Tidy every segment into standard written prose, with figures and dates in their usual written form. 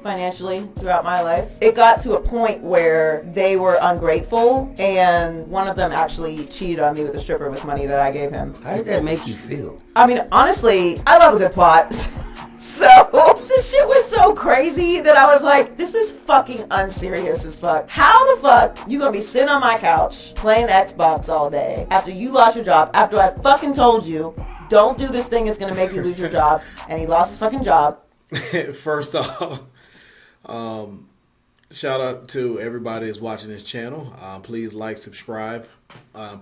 financially throughout my life. It got to a point where they were ungrateful, and one of them actually cheated on me with a stripper with money that I gave him. How did that make you feel? I mean, honestly, I love a good plot. So, this shit was so crazy that I was like, this is fucking unserious as fuck. How the fuck you gonna be sitting on my couch playing Xbox all day after you lost your job, after I fucking told you, don't do this thing, it's gonna make you lose your job, and he lost his fucking job. First off, shout out to everybody that's watching this channel. Please like, subscribe,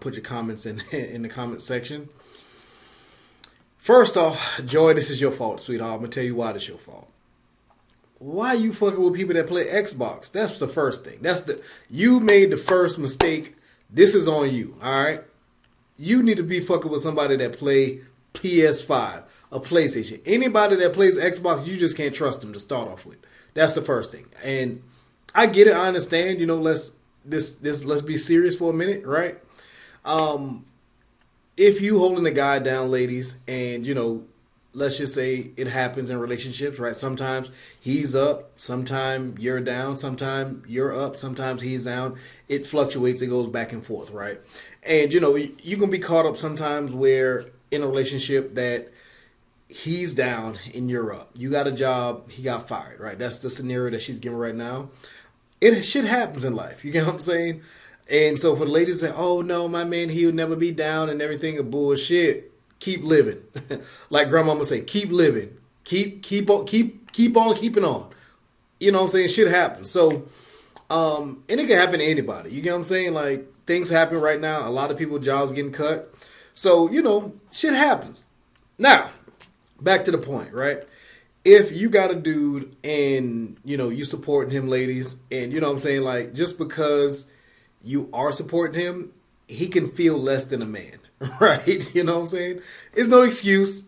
put your comments in the comment section. First off, Joy, this is your fault, sweetheart. I'm going to tell you why this is your fault. Why you fucking with people that play Xbox? That's the first thing. You made the first mistake. This is on you, all right? You need to be fucking with somebody that play PS5, a PlayStation. Anybody that plays Xbox, you just can't trust them to start off with. That's the first thing. And I get it. I understand. Let's be serious for a minute, right? If you holding a guy down, ladies, and, let's just say it happens in relationships, right? Sometimes he's up, sometimes you're down, sometimes you're up, sometimes he's down. It fluctuates, it goes back and forth, right? And, you can be caught up sometimes where in a relationship that he's down and you're up. You got a job, he got fired, right? That's the scenario that she's giving right now. Shit happens in life, you get what I'm saying? And so for the ladies that say, oh no, my man, he'll never be down and everything, bullshit. Keep living. Like grandmama say, keep living. Keep on keeping on. You know what I'm saying? Shit happens. So, and it can happen to anybody. You get what I'm saying? Like, things happen right now. A lot of people, jobs getting cut. So, shit happens. Now, back to the point, right? If you got a dude and, you supporting him, ladies, and you know what I'm saying? Like, just because you are supporting him, he can feel less than a man, right? You know what I'm saying? It's no excuse.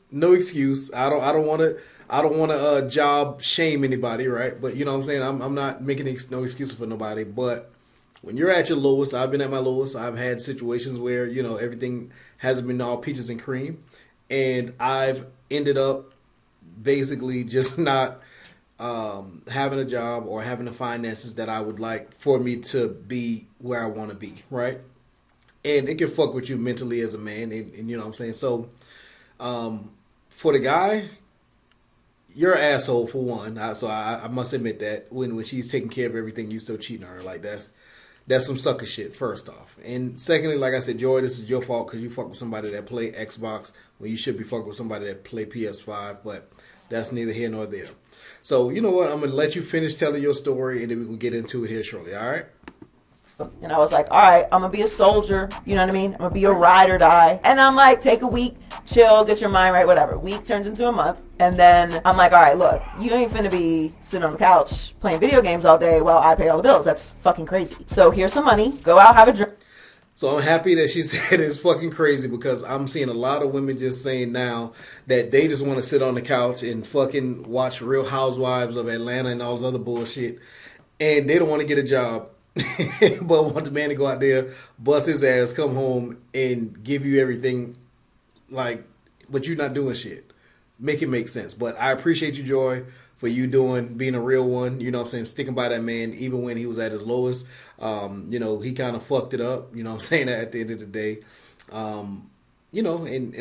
I don't want to job shame anybody, right? But you know what I'm saying? I'm not making no excuses for nobody. But when you're at your lowest, I've been at my lowest. I've had situations where everything hasn't been all peaches and cream, and I've ended up basically just not having a job or having the finances that I would like for me to be where I want to be, right? And it can fuck with you mentally as a man, and you know what I'm saying? So, for the guy, you're an asshole for one. So I must admit that when she's taking care of everything, you still cheating on her. Like, that's some sucker shit, first off. And secondly, like I said, Joy, this is your fault because you fuck with somebody that play Xbox when you should be fucking with somebody that play PS5, but that's neither here nor there. So, you know what? I'm going to let you finish telling your story, and then we can get into it here shortly, all right? And I was like, all right, I'm going to be a soldier. You know what I mean? I'm going to be a ride or die. And I'm like, take a week, chill, get your mind right, whatever. Week turns into a month. And then I'm like, all right, look, you ain't finna be sitting on the couch playing video games all day while I pay all the bills. That's fucking crazy. So here's some money. Go out, have a drink. So I'm happy that she said it's fucking crazy because I'm seeing a lot of women just saying now that they just want to sit on the couch and fucking watch Real Housewives of Atlanta and all this other bullshit. And they don't want to get a job. But want the man to go out there, bust his ass, come home, and give you everything, like, but you're not doing shit. Make it make sense. But I appreciate you, Joy, for you being a real one. You know what I'm saying? Sticking by that man, even when he was at his lowest. He kind of fucked it up. You know what I'm saying? At the end of the day. And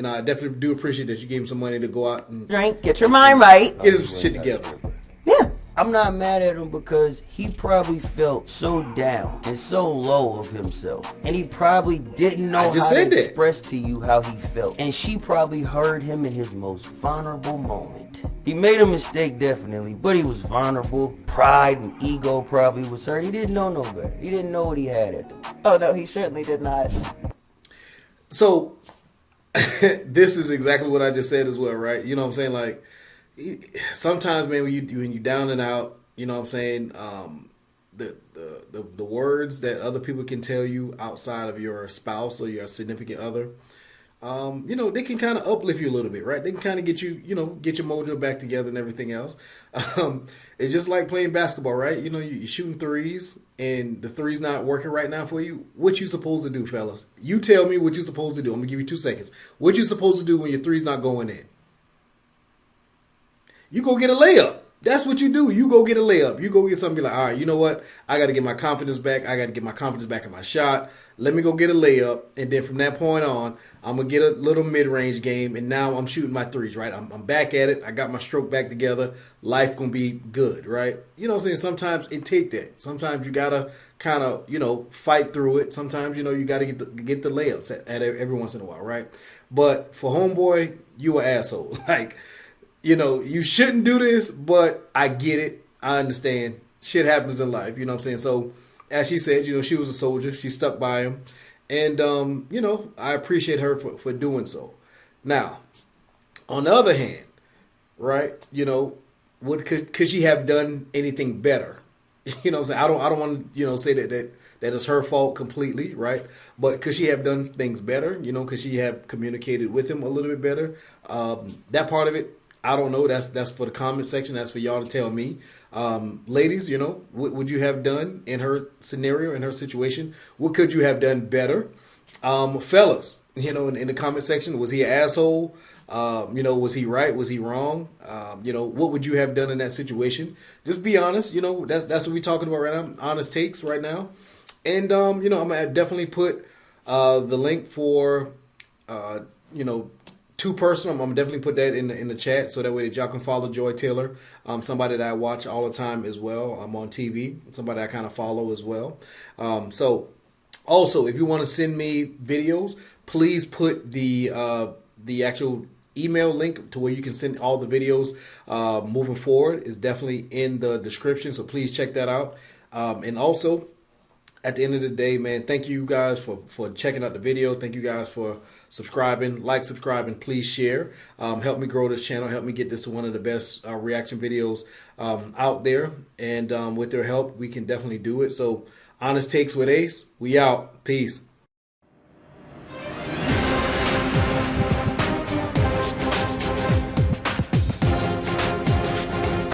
I definitely do appreciate that you gave him some money to go out and drink, get your mind right. Get his shit together. Yeah. I'm not mad at him because he probably felt so down and so low of himself. And he probably didn't know how to express to you how he felt. And she probably heard him in his most vulnerable moment. He made a mistake, definitely, but he was vulnerable. Pride and ego probably was hurt. He didn't know no better. He didn't know what he had at them. Oh, no, he certainly did not. So, this is exactly what I just said as well, right? You know what I'm saying? Like, sometimes, man, when you down and out, you know what I'm saying, the words that other people can tell you outside of your spouse or your significant other, they can kind of uplift you a little bit, right? They can kind of get you, get your mojo back together and everything else. It's just like playing basketball, right? You're shooting threes and the three's not working right now for you. What you supposed to do, fellas? You tell me what you supposed to do. I'm gonna give you 2 seconds. What you supposed to do when your three's not going in? You go get a layup. That's what you do. You go get a layup. You go get something. Be like, all right, you know what? I got to get my confidence back. I got to get my confidence back in my shot. Let me go get a layup, and then from that point on, I'm gonna get a little mid-range game, and now I'm shooting my threes. Right, I'm back at it. I got my stroke back together. Life gonna be good. Right, you know what I'm saying? Sometimes it take that. Sometimes you gotta kind of fight through it. Sometimes you gotta get the layups at every once in a while. Right, but for homeboy, you an asshole. Like. You shouldn't do this, but I get it. I understand. Shit happens in life. You know what I'm saying? So, as she said, she was a soldier. She stuck by him. And, I appreciate her for doing so. Now, on the other hand, right, could she have done anything better? You know what I'm saying? I don't want to, say that it's her fault completely, right? But could she have done things better? Could she have communicated with him a little bit better? That part of it, I don't know. That's for the comment section. That's for y'all to tell me. Ladies, what would you have done in her scenario, in her situation? What could you have done better? Fellas, in the comment section, was he an asshole? Was he right? Was he wrong? What would you have done in that situation? Just be honest. That's what we're talking about right now. Honest takes right now. And, I'm going to definitely put the link for, Too Personal. I'm definitely put that in the chat so that way that y'all can follow Joy Taylor, somebody that I watch all the time as well. I'm on TV, somebody I kind of follow as well. So also, if you want to send me videos, please put the actual email link to where you can send all the videos moving forward is definitely in the description. So please check that out. And also, at the end of the day, man, thank you guys for checking out the video. Thank you guys for subscribing. Like, subscribe, and please share. Help me grow this channel. Help me get this to one of the best reaction videos out there. And with their help, we can definitely do it. So, Honest Takes with Ace. We out. Peace.